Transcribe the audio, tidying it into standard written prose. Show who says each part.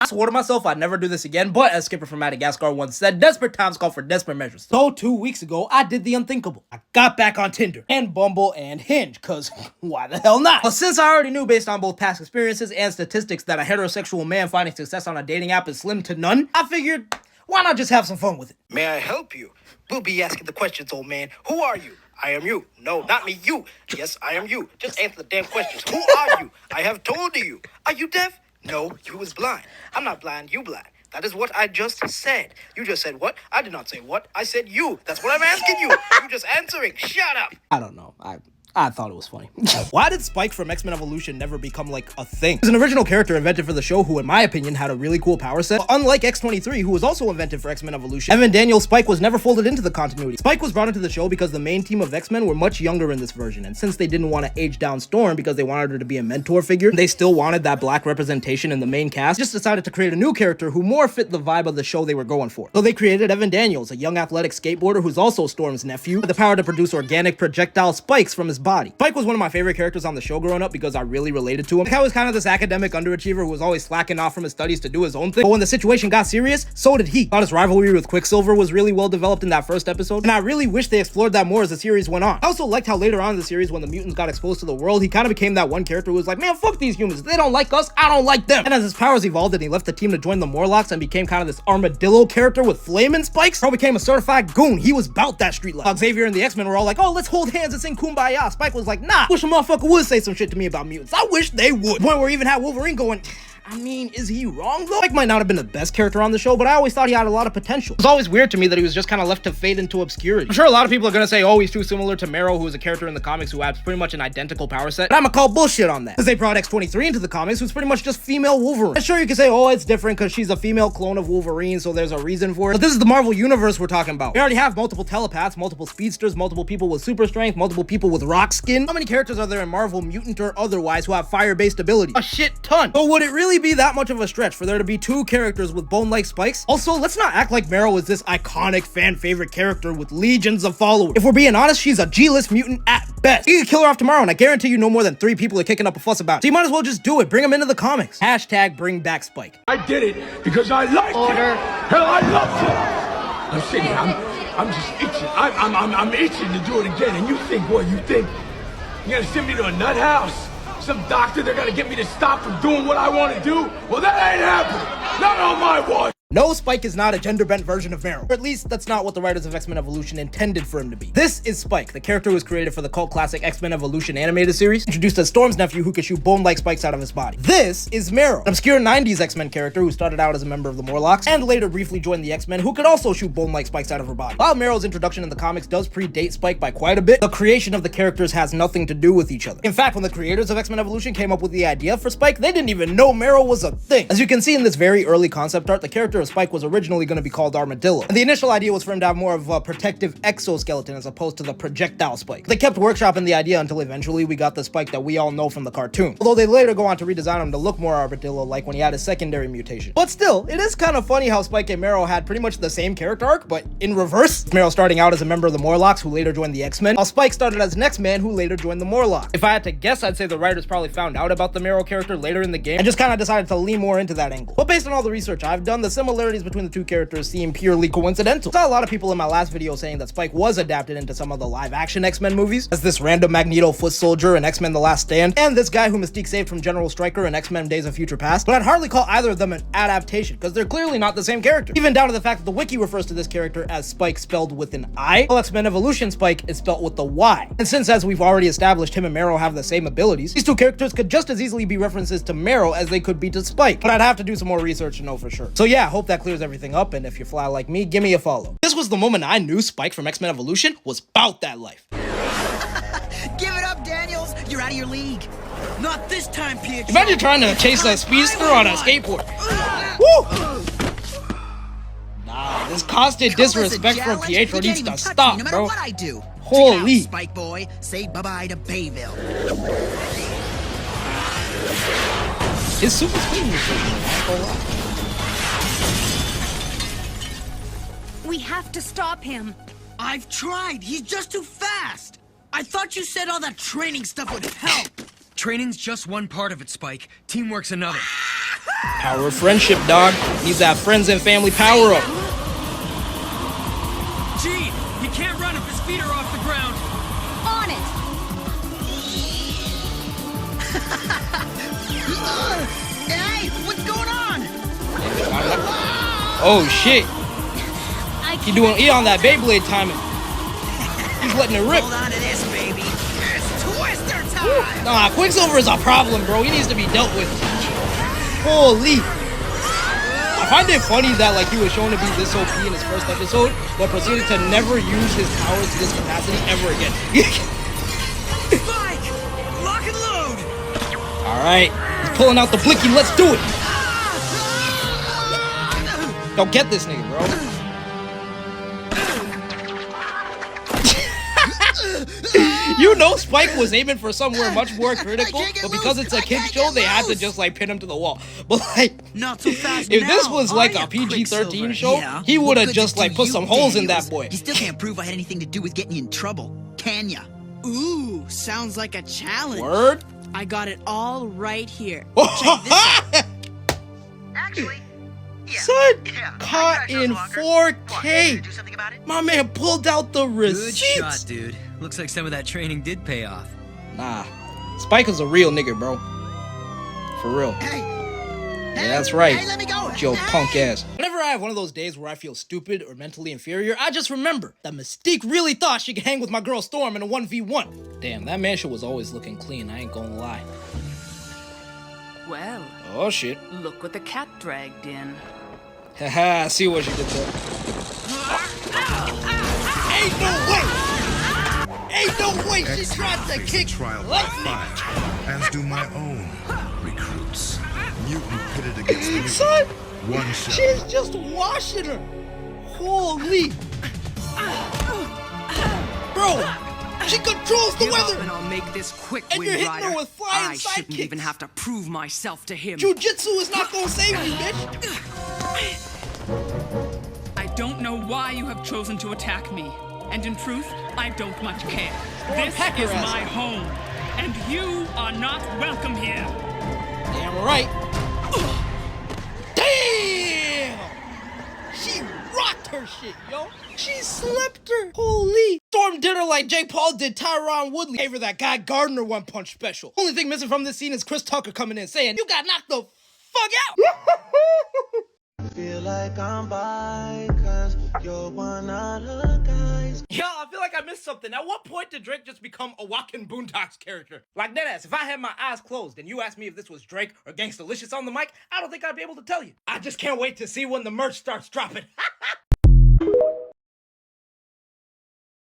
Speaker 1: I swore to myself I'd never do this again, but as Skipper from Madagascar once said, desperate times call for desperate measures. So 2 weeks ago, I did the unthinkable. I got back on Tinder, and Bumble, and Hinge, cause why the hell not? But since I already knew based on both past experiences and statistics that a heterosexual man finding success on a dating app is slim to none, I figured, why not just have some fun with it?
Speaker 2: May I help you? We'll be asking the questions, old man. Who are you? I am you. No, not me, you. Yes, I am you. Just answer the damn questions. Who are you? I have told you. Are you deaf? No, you is blind. I'm not blind, you blind. That is what I just said. You just said what? I did not say what. I said you. That's what I'm asking you. You just answering. Shut up.
Speaker 1: I don't know. I thought it was funny. Why did Spike from X-Men Evolution never become like a thing? He was an original character invented for the show who, in my opinion, had a really cool power set. But unlike X-23, who was also invented for X-Men Evolution, Evan Daniels' Spike was never folded into the continuity. Spike was brought into the show because the main team of X-Men were much younger in this version, and since they didn't want to age down Storm because they wanted her to be a mentor figure, they still wanted that black representation in the main cast, just decided to create a new character who more fit the vibe of the show they were going for. So they created Evan Daniels, a young athletic skateboarder who's also Storm's nephew, with the power to produce organic projectile spikes from his body. Spike was one of my favorite characters on the show growing up because I really related to him. Like, I was kind of this academic underachiever who was always slacking off from his studies to do his own thing, but when the situation got serious, so did he. Thought his rivalry with Quicksilver was really well developed in that first episode, and I really wish they explored that more as the series went on. I also liked how later on in the series, when the mutants got exposed to the world, he kind of became that one character who was like, man, fuck these humans, they don't like us, I don't like them. And as his powers evolved and he left the team to join the Morlocks and became kind of this armadillo character with flaming spikes, Bro became a certified goon. He was bout that street life. Xavier and the X-Men were all like, oh, let's hold hands and sing Kumbaya. Spike was like, nah, wish a motherfucker would say some shit to me about mutants. I wish they would. Point where even had Wolverine going, I mean, is he wrong though? Spike might not have been the best character on the show, but I always thought he had a lot of potential. It was always weird to me that he was just kind of left to fade into obscurity. I'm sure a lot of people are gonna say, oh, he's too similar to Marrow, who is a character in the comics who has pretty much an identical power set. But I'm gonna call bullshit on that, because they brought X-23 into the comics, who's pretty much just female Wolverine. And sure, you can say, oh, it's different because she's a female clone of Wolverine, so there's a reason for it. But this is the Marvel Universe we're talking about. We already have multiple telepaths, multiple speedsters, multiple people with super strength, multiple people with rock skin. How many characters are there in Marvel, mutant or otherwise, who have fire-based abilities? A shit ton. But would it really be that much of a stretch for there to be 2 characters with bone-like spikes? Also, let's not act like Marrow is this iconic fan-favorite character with legions of followers. If we're being honest, she's a G-list mutant at best. You could kill her off tomorrow, and I guarantee you no more than 3 people are kicking up a fuss about it. So you might as well just do it. Bring him into the comics. Hashtag bring back Spike.
Speaker 3: I did it because I liked
Speaker 4: Order.
Speaker 3: it. Hell, I loved it. I'm sitting here, I'm just itching. I'm itching to do it again. And you think, what? You think you're gonna send me to a nut house? Some doctor, they're gonna get me to stop from doing what I want to do? Well, that ain't happening. Not on my watch.
Speaker 1: No, Spike is not a gender-bent version of Marrow. Or at least, that's not what the writers of X-Men Evolution intended for him to be. This is Spike, the character who was created for the cult classic X-Men Evolution animated series, introduced as Storm's nephew who could shoot bone-like spikes out of his body. This is Marrow, an obscure 90s X-Men character who started out as a member of the Morlocks, and later briefly joined the X-Men, who could also shoot bone-like spikes out of her body. While Marrow's introduction in the comics does predate Spike by quite a bit, the creation of the characters has nothing to do with each other. In fact, when the creators of X-Men Evolution came up with the idea for Spike, they didn't even know Marrow was a thing. As you can see in this very early concept art, the character of Spike was originally going to be called Armadillo. And the initial idea was for him to have more of a protective exoskeleton as opposed to the projectile Spike. They kept workshopping the idea until eventually we got the Spike that we all know from the cartoon. Although they later go on to redesign him to look more Armadillo-like when he had his secondary mutation. But still, it is kind of funny how Spike and Marrow had pretty much the same character arc, but in reverse. Marrow starting out as a member of the Morlocks who later joined the X-Men, while Spike started as an X-Man who later joined the Morlocks. If I had to guess, I'd say the writers probably found out about the Marrow character later in the game and just kind of decided to lean more into that angle. But based on all the research I've done, the similarities between the 2 characters seem purely coincidental. I saw a lot of people in my last video saying that Spike was adapted into some of the live-action X-Men movies as this random Magneto foot soldier in X-Men The Last Stand, and this guy who Mystique saved from General Stryker in X-Men Days of Future Past, but I'd hardly call either of them an adaptation because they're clearly not the same character. Even down to the fact that the wiki refers to this character as Spike spelled with an I, while X-Men Evolution Spike is spelled with the Y. And since, as we've already established, him and Marrow have the same abilities, these 2 characters could just as easily be references to Marrow as they could be to Spike, but I'd have to do some more research to know for sure. So yeah, hope that clears everything up, and if you're fly like me, give me a follow. This was the moment I knew Spike from X-Men Evolution was about that life.
Speaker 4: Give it up, Daniels. You're out of your league. Not this time, Pietro.
Speaker 1: Imagine trying to chase a speedster on a skateboard. Woo! Nah, this constant disrespect from Pietro needs to stop,
Speaker 4: no matter
Speaker 1: bro.
Speaker 4: What I do.
Speaker 1: Holy.
Speaker 4: Spike boy, say bye-bye to Bayville.
Speaker 1: His super speed was
Speaker 5: We have to stop him.
Speaker 4: I've tried. He's just too fast. I thought you said all that training stuff would help.
Speaker 6: Training's just one part of it, Spike. Teamwork's another.
Speaker 1: Power of friendship, dog. Needs that friends and family power up.
Speaker 6: Gene, he can't run if his feet are off the ground.
Speaker 5: On it!
Speaker 4: Hey, what's going on?
Speaker 1: Oh shit. He on that Beyblade timing. He's letting it rip.
Speaker 4: Hold on to this, baby. It's Twister time!
Speaker 1: Nah, Quicksilver is a problem, bro. He needs to be dealt with. Holy. I find it funny that like he was shown to be this OP in his first episode, but proceeded to never use his powers to this capacity ever again.
Speaker 4: Spike! Lock and load!
Speaker 1: Alright, he's pulling out the blicky, let's do it! Yo, get this nigga, bro. You know Spike was aiming for somewhere much more critical, but because it's a kid's show, they had to just like pin him to the wall. But like,
Speaker 4: Not so fast
Speaker 1: if this
Speaker 4: now,
Speaker 1: was like
Speaker 4: are
Speaker 1: a
Speaker 4: ya,
Speaker 1: PG-13
Speaker 4: Quicksilver?
Speaker 1: show,
Speaker 4: Yeah.
Speaker 1: he would have
Speaker 4: What
Speaker 1: just
Speaker 4: good
Speaker 1: like
Speaker 4: to
Speaker 1: put
Speaker 4: you,
Speaker 1: some holes in
Speaker 4: Daniels?
Speaker 1: that boy.
Speaker 4: You still can't prove I had anything to do with getting you in trouble, can ya?
Speaker 7: Ooh, sounds like a challenge.
Speaker 1: Word?
Speaker 7: I got it all right here.
Speaker 4: Actually,
Speaker 1: Son, caught in 4K.
Speaker 4: do something about it?
Speaker 1: My man pulled out the
Speaker 8: Good
Speaker 1: receipts.
Speaker 8: shot, dude. Looks like some of that training did pay off.
Speaker 1: Nah, Spike is a real nigga, bro. For real.
Speaker 4: Hey!
Speaker 1: Yeah, that's right.
Speaker 4: Hey, let me go!
Speaker 1: Joe
Speaker 4: Hey!
Speaker 1: punk ass. Whenever I have one of those days where I feel stupid or mentally inferior, I just remember that Mystique really thought she could hang with my girl Storm in a 1v1. Damn, that mansion was always looking clean, I ain't gonna lie.
Speaker 9: Well,
Speaker 1: Oh shit.
Speaker 9: look what the cat dragged in.
Speaker 1: Haha, I see what she did there. Ain't no way! Ain't no way she tried to kick lightning!
Speaker 10: As do my own recruits. Mutant pitted against mutant.
Speaker 1: Son!
Speaker 10: One shot.
Speaker 1: She's just washing her! Holy! Bro! She controls the
Speaker 6: Give up
Speaker 1: weather!
Speaker 6: and I'll make this quick,
Speaker 1: And you're
Speaker 6: Wind
Speaker 1: hitting her
Speaker 6: Rider.
Speaker 1: with flying
Speaker 6: I shouldn't
Speaker 1: sidekicks.
Speaker 6: even have to prove myself to him.
Speaker 1: Jiu-Jitsu is not gonna save you, bitch!
Speaker 11: I don't know why you have chosen to attack me. And in truth, I don't much care. This
Speaker 1: pack her
Speaker 11: is
Speaker 1: ass
Speaker 11: my
Speaker 1: up.
Speaker 11: home. And you are not welcome here.
Speaker 1: Damn right. Damn! She rocked her shit, yo. She slept her. Holy. Storm did her like Jake Paul did Tyron Woodley. Gave her that Guy Gardner one-punch special. Only thing missing from this scene is Chris Tucker coming in saying, "You got knocked the fuck out."
Speaker 12: Feel like I'm by, cause you're one of the guys.
Speaker 1: Yeah, I feel like I missed something. At what point did Drake just become a walking Boondocks character? Like deadass, if I had my eyes closed and you asked me if this was Drake or Gangstalicious on the mic, I don't think I'd be able to tell you. I just can't wait to see when the merch starts dropping.